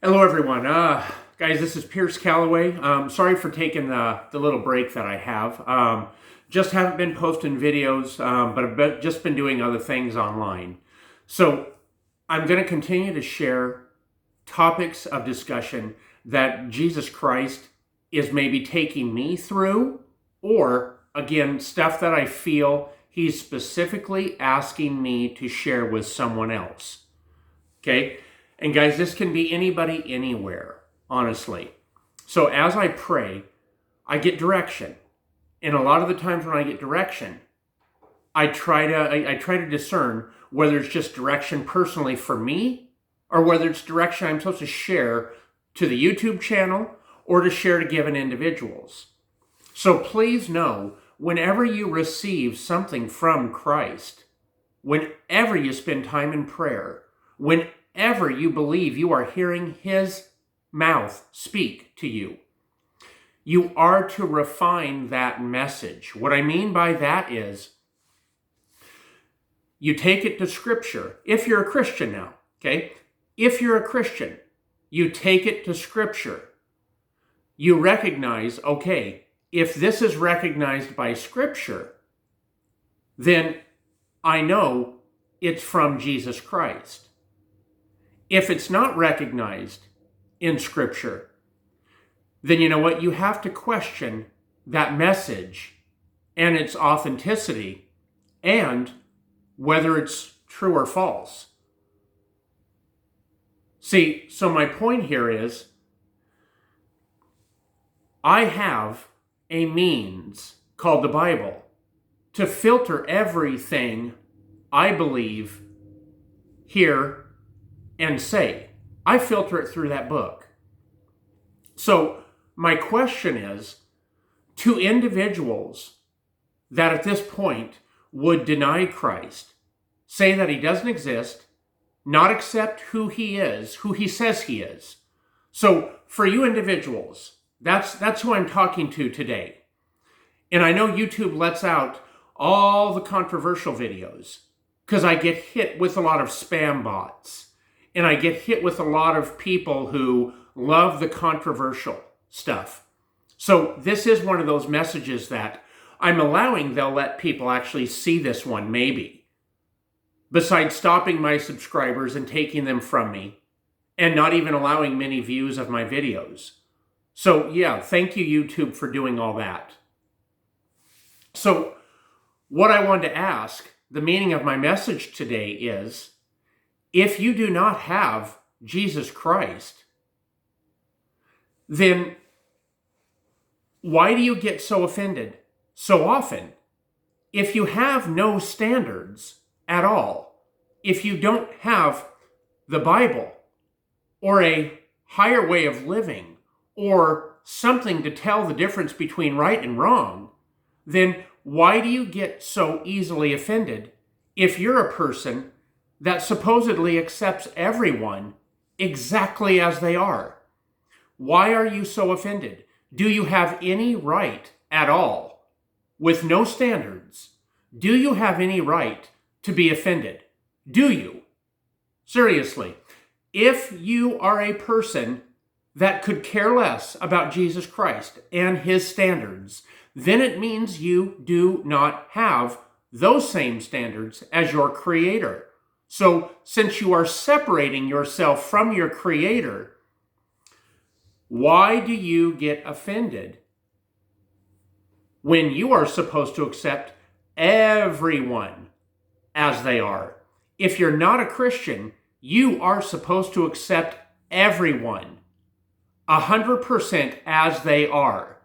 Hello, everyone. Guys, this is Pierce Calloway. Sorry for taking the little break that I have. Just haven't been posting videos, but I've just been doing other things online. So I'm going to continue to share topics of discussion that Jesus Christ is maybe taking me through, or again, stuff that I feel he's specifically asking me to share with someone else. Okay? And guys, this can be anybody, anywhere, honestly. So as I pray, I get direction. And a lot of the times when I get direction, I try to discern whether it's just direction personally for me or whether it's direction I'm supposed to share to the YouTube channel or to share to given individuals. So please know, whenever you receive something from Christ, whenever you spend time in prayer, whenever you believe you are hearing His mouth speak to you, you are to refine that message. What I mean by that is, you take it to Scripture. If you're a Christian now, okay? If you're a Christian, you take it to Scripture. You recognize, okay, if this is recognized by Scripture, then I know it's from Jesus Christ. If it's not recognized in Scripture, then you know what? You have to question that message and its authenticity and whether it's true or false. See, so my point here is, I have a means called the Bible to filter everything I believe, hear, and say. I filter it through that book. So my question is, to individuals that at this point would deny Christ, say that He doesn't exist, not accept who He is, who He says He is. So for you individuals, that's who I'm talking to today. And I know YouTube lets out all the controversial videos because I get hit with a lot of spam bots. And I get hit with a lot of people who love the controversial stuff. So this is one of those messages that I'm allowing they'll let people actually see this one, maybe. Besides stopping my subscribers and taking them from me, and not even allowing many views of my videos. So yeah, thank you, YouTube, for doing all that. So what I wanted to ask, the meaning of my message today is, if you do not have Jesus Christ, then why do you get so offended so often? If you have no standards at all, if you don't have the Bible or a higher way of living or something to tell the difference between right and wrong, then why do you get so easily offended if you're a person that supposedly accepts everyone exactly as they are? Why are you so offended? Do you have any right at all, with no standards, do you have any right to be offended? Do you? Seriously, if you are a person that could care less about Jesus Christ and His standards, then it means you do not have those same standards as your Creator. So since you are separating yourself from your Creator, why do you get offended when you are supposed to accept everyone as they are? If you're not a Christian, you are supposed to accept everyone 100% as they are.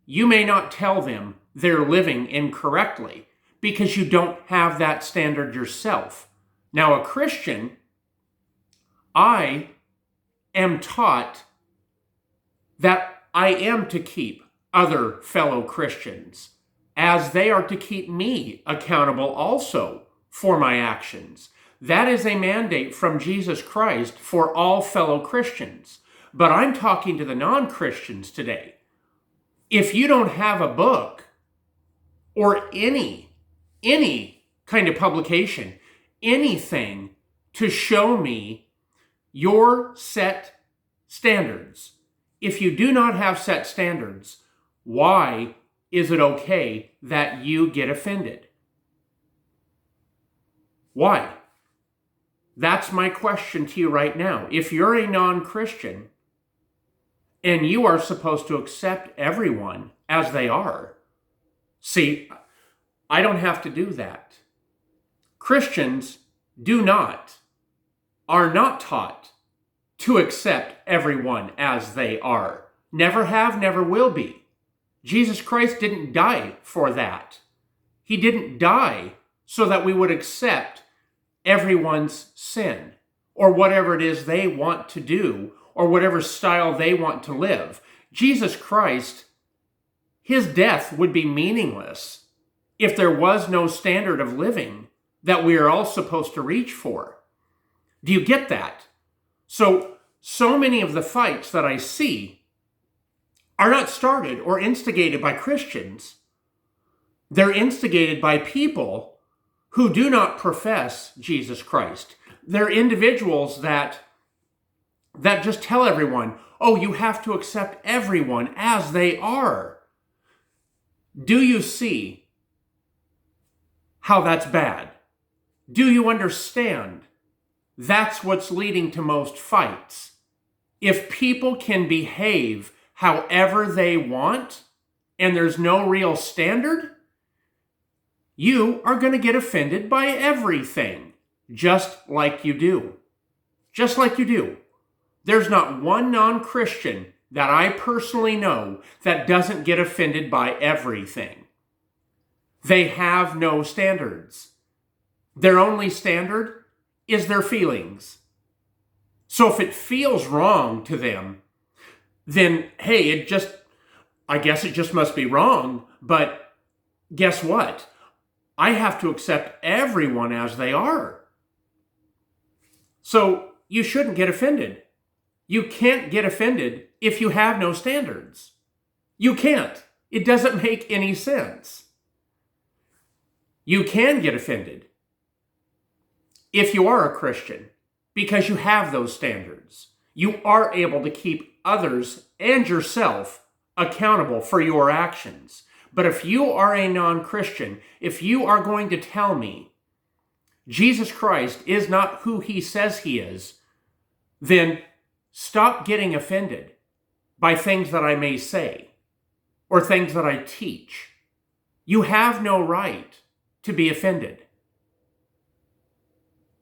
You may not tell them they're living incorrectly because you don't have that standard yourself. Now, a Christian, I am taught that I am to keep other fellow Christians as they are to keep me accountable also for my actions. That is a mandate from Jesus Christ for all fellow Christians. But I'm talking to the non-Christians today. If you don't have a book or any kind of publication, anything to show me your set standards. If you do not have set standards, why is it okay that you get offended? Why? That's my question to you right now. If you're a non-Christian and you are supposed to accept everyone as they are, see, I don't have to do that. Christians are not taught to accept everyone as they are. Never have, never will be. Jesus Christ didn't die for that. He didn't die so that we would accept everyone's sin or whatever it is they want to do or whatever style they want to live. Jesus Christ, his death would be meaningless if there was no standard of living that we are all supposed to reach for. Do you get that? So many of the fights that I see are not started or instigated by Christians. They're instigated by people who do not profess Jesus Christ. They're individuals that just tell everyone, oh, you have to accept everyone as they are. Do you see how that's bad? Do you understand that's what's leading to most fights? If people can behave however they want and there's no real standard, you are going to get offended by everything, just like you do. Just like you do. There's not one non-Christian that I personally know that doesn't get offended by everything. They have no standards. Their only standard is their feelings. So if it feels wrong to them, then, hey, I guess it just must be wrong, but guess what? I have to accept everyone as they are. So you shouldn't get offended. You can't get offended if you have no standards. You can't. It doesn't make any sense. You can get offended if you are a Christian because you have those standards. You are able to keep others and yourself accountable for your actions. But if you are a non-Christian, if you are going to tell me Jesus Christ is not who he says he is, then stop getting offended by things that I may say or things that I teach. You have no right to be offended.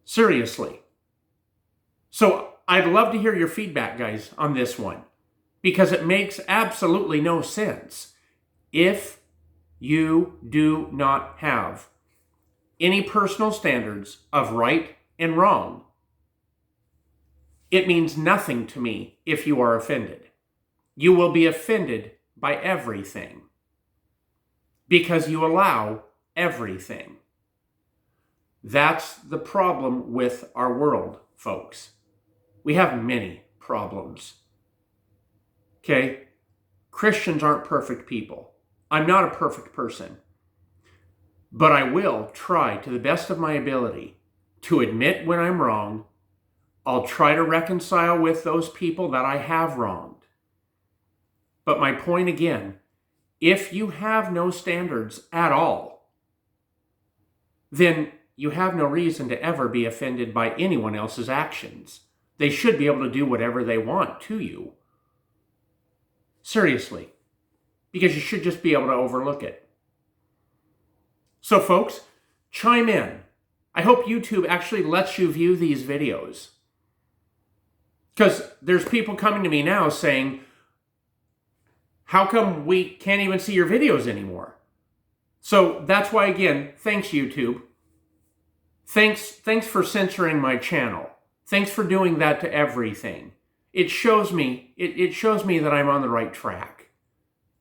Seriously. So I'd love to hear your feedback, guys, on this one, because it makes absolutely no sense. If you do not have any personal standards of right and wrong, it means nothing to me if you are offended. You will be offended by everything because you allow everything. That's the problem with our world, folks. We have many problems. Okay? Christians aren't perfect people. I'm not a perfect person. But I will try to the best of my ability to admit when I'm wrong. I'll try to reconcile with those people that I have wronged. But my point again, if you have no standards at all, then you have no reason to ever be offended by anyone else's actions. They should be able to do whatever they want to you. Seriously. Because you should just be able to overlook it. So folks, chime in. I hope YouTube actually lets you view these videos. Because there's people coming to me now saying, how come we can't even see your videos anymore? So that's why, again, thanks YouTube. Thanks for censoring my channel. Thanks for doing that to everything. It shows me that I'm on the right track.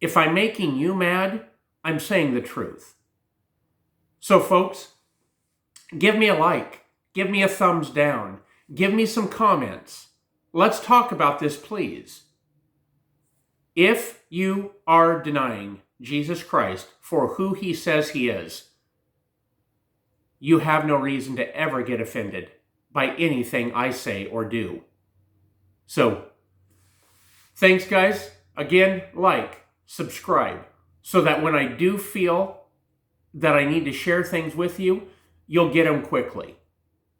If I'm making you mad, I'm saying the truth. So folks, give me a like, give me a thumbs down, give me some comments. Let's talk about this, please. If you are denying Jesus Christ for who he says he is, you have no reason to ever get offended by anything I say or do. So, Thanks, guys. Again, like, subscribe, so that when I do feel that I need to share things with you, you'll get them quickly.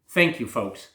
Thank you, folks.